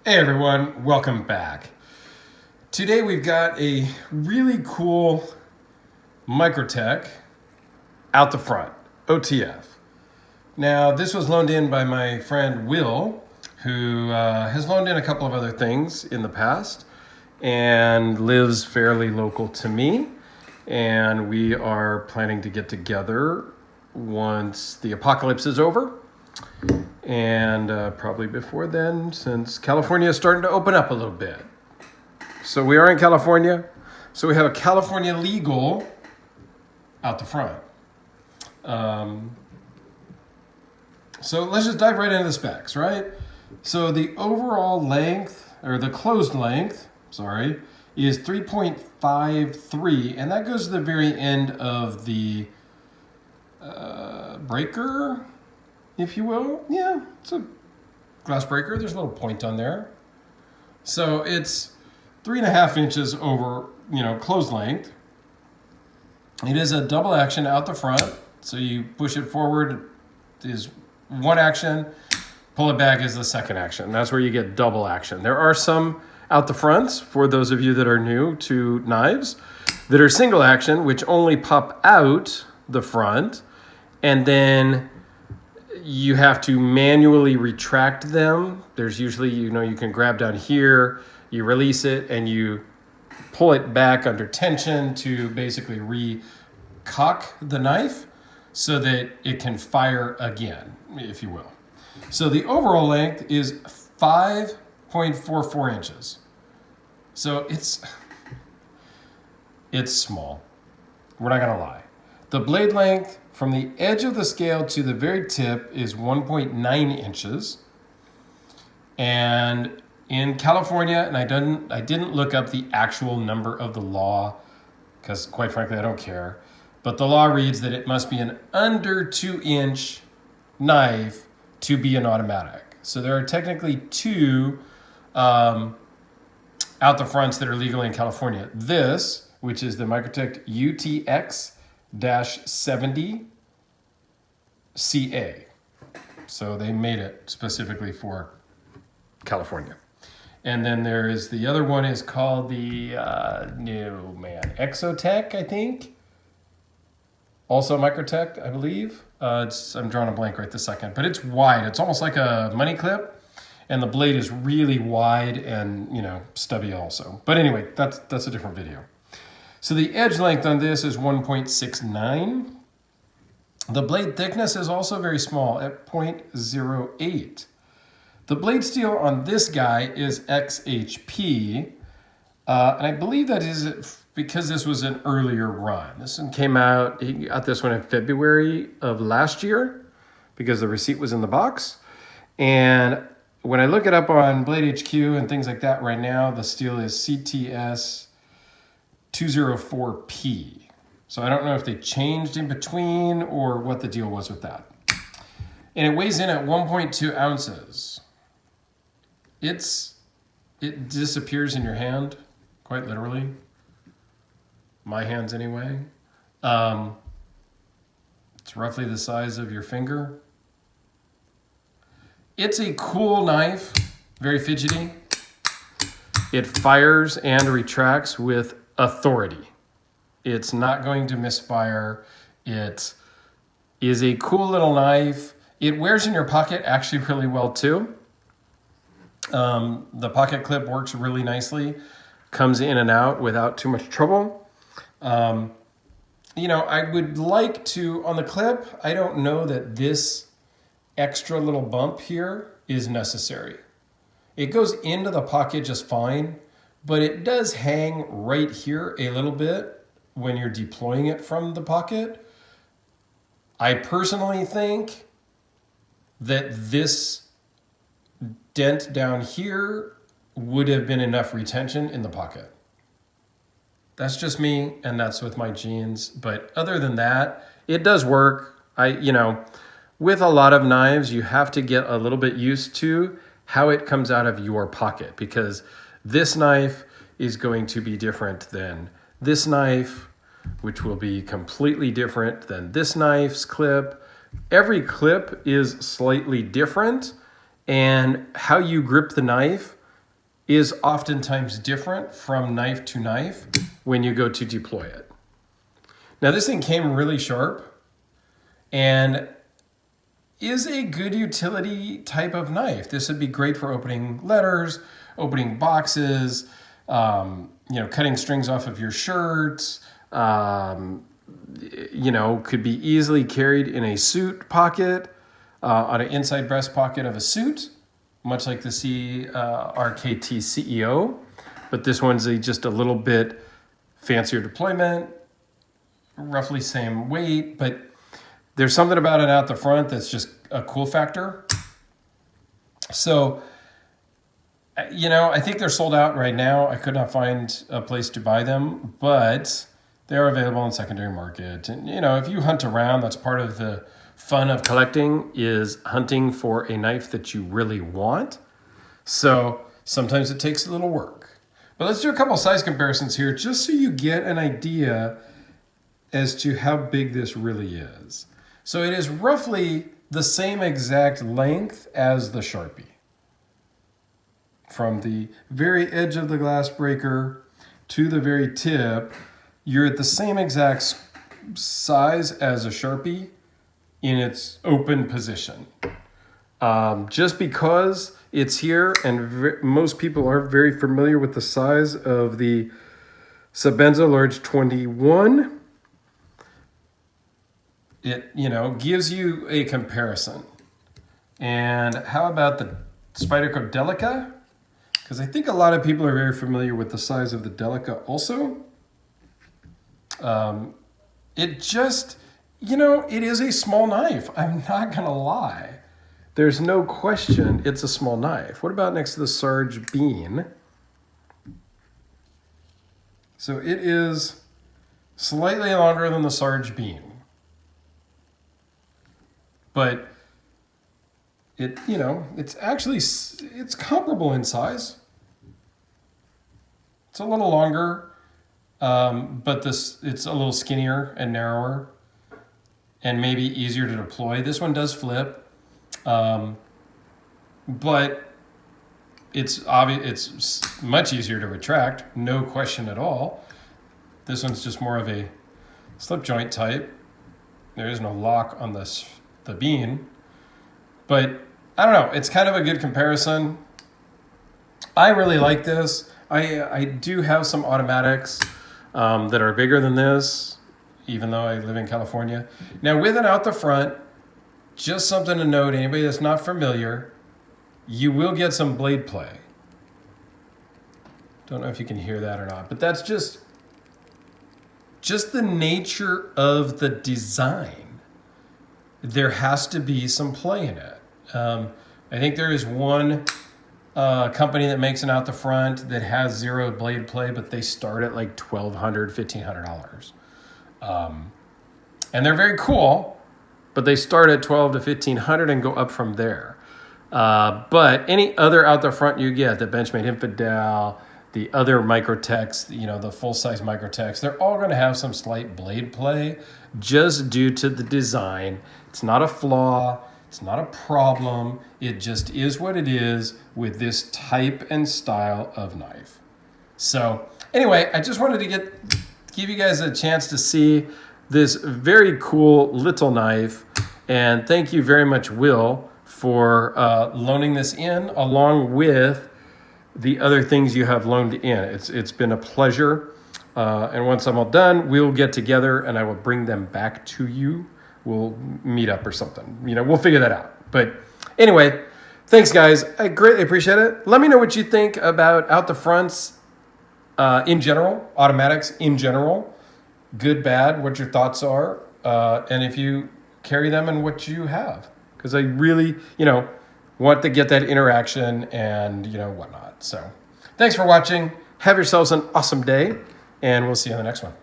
Hey everyone, welcome back. Today we've got a really cool Microtech out the front, OTF. Now this was loaned in by my friend Will, who has loaned in a couple of other things in the past and lives fairly local to me. And we are planning to get together once the apocalypse is over. And probably before then, since California is starting to open up a little bit. So we are in California. So we have a California legal out the front. So let's just dive right into the specs, right? So the overall length, or the closed length, is 3.53, and that goes to the very end of the breaker, if you will. Yeah, it's a glass breaker. There's a little point on there. So it's 3.5 inches over, closed length. It is a double action out the front. So you push it forward is one action, pull it back is the second action. That's where you get double action. There are some out the fronts, for those of you that are new to knives, that are single action, which only pop out the front, and then you have to manually retract them. There's usually, you can grab down here, you release it, and you pull it back under tension to basically recock the knife so that it can fire again, if you will. So the overall length is 5.44 inches. So it's small. We're not gonna lie. The blade length from the edge of the scale to the very tip is 1.9 inches. And in California, and I didn't look up the actual number of the law, because quite frankly, I don't care. But the law reads that it must be an under 2-inch knife to be an automatic. So there are technically two out the fronts that are legal in California. This, which is the Microtech UTX-70 CA. So they made it specifically for California. And then there is the other one is called the Exotech, I think. Also Microtech, I believe. I'm drawing a blank right this second, but it's wide. It's almost like a money clip, and the blade is really wide and stubby also. But anyway, that's a different video. So the edge length on this is 1.69. The blade thickness is also very small at 0.08. The blade steel on this guy is XHP, and I believe that is because this was an earlier run. This one came out, he got this one in February of last year because the receipt was in the box. And when I look it up on Blade HQ and things like that right now, the steel is CTS 204P. So I don't know if they changed in between or what the deal was with that. And it weighs in at 1.2 ounces. It disappears in your hand, quite literally. My hands anyway. It's roughly the size of your finger. It's a cool knife, very fidgety. It fires and retracts with authority. It's not going to misfire. It is a cool little knife. It wears in your pocket actually really well too. The pocket clip works really nicely, comes in and out without too much trouble. I would like to, on the clip, I don't know that this extra little bump here is necessary. It goes into the pocket just fine, but it does hang right here a little bit when you're deploying it from the pocket. I personally think that this dent down here would have been enough retention in the pocket. That's just me, and that's with my jeans. But other than that, it does work. With a lot of knives, you have to get a little bit used to how it comes out of your pocket, because this knife is going to be different than this knife, which will be completely different than this knife's clip. Every clip is slightly different, and how you grip the knife is oftentimes different from knife to knife when you go to deploy it. Now this thing came really sharp and is a good utility type of knife. This would be great for opening letters, opening boxes, cutting strings off of your shirts, could be easily carried in a suit pocket, on an inside breast pocket of a suit, much like the RKT CEO, but this one's just a little bit fancier deployment, roughly same weight, but there's something about it out the front that's just a cool factor. So, I think they're sold out right now. I could not find a place to buy them, but they're available on secondary market. And, if you hunt around, that's part of the fun of collecting, is hunting for a knife that you really want. So sometimes it takes a little work. But let's do a couple size comparisons here just so you get an idea as to how big this really is. So it is roughly the same exact length as the Sharpie. From the very edge of the glass breaker to the very tip, you're at the same exact size as a Sharpie in its open position. Just because it's here and most people are very familiar with the size of the Sebenza Large 21, it, gives you a comparison. And how about the Spyderco Delica? Because I think a lot of people are very familiar with the size of the Delica also. It just, it is a small knife. I'm not going to lie. There's no question it's a small knife. What about next to the Sarge Bean? So it is slightly longer than the Sarge Bean. But it, it's actually, it's comparable in size. It's a little longer, but it's a little skinnier and narrower and maybe easier to deploy. This one does flip, but it's obvious, it's much easier to retract, no question at all. This one's just more of a slip joint type. There is no lock on the bean, but I don't know. It's kind of a good comparison. I really like this. I do have some automatics that are bigger than this, even though I live in California. Now, with and out the front, just something to note, anybody that's not familiar, you will get some blade play. Don't know if you can hear that or not, but that's just the nature of the design. There has to be some play in it. I think there is one company that makes it out the front that has zero blade play, but they start at like $1,200, $1,500. And they're very cool, but they start at $1,200 to $1,500 and go up from there. But any other out the front you get, the Benchmade Infidel, the other Microtechs, the full-size Microtechs, they're all going to have some slight blade play just due to the design. It's not a flaw. It's not a problem. It just is what it is with this type and style of knife. So anyway, I just wanted to give you guys a chance to see this very cool little knife. And thank you very much, Will, for loaning this in along with the other things you have loaned in. It's been a pleasure. And once I'm all done, we'll get together and I will bring them back to you. We'll meet up or something. We'll figure that out. But anyway, thanks, guys. I greatly appreciate it. Let me know what you think about out the fronts in general, automatics in general, good, bad, what your thoughts are, and if you carry them and what you have. Because I really, want to get that interaction and, whatnot. So thanks for watching. Have yourselves an awesome day, and we'll see you on the next one.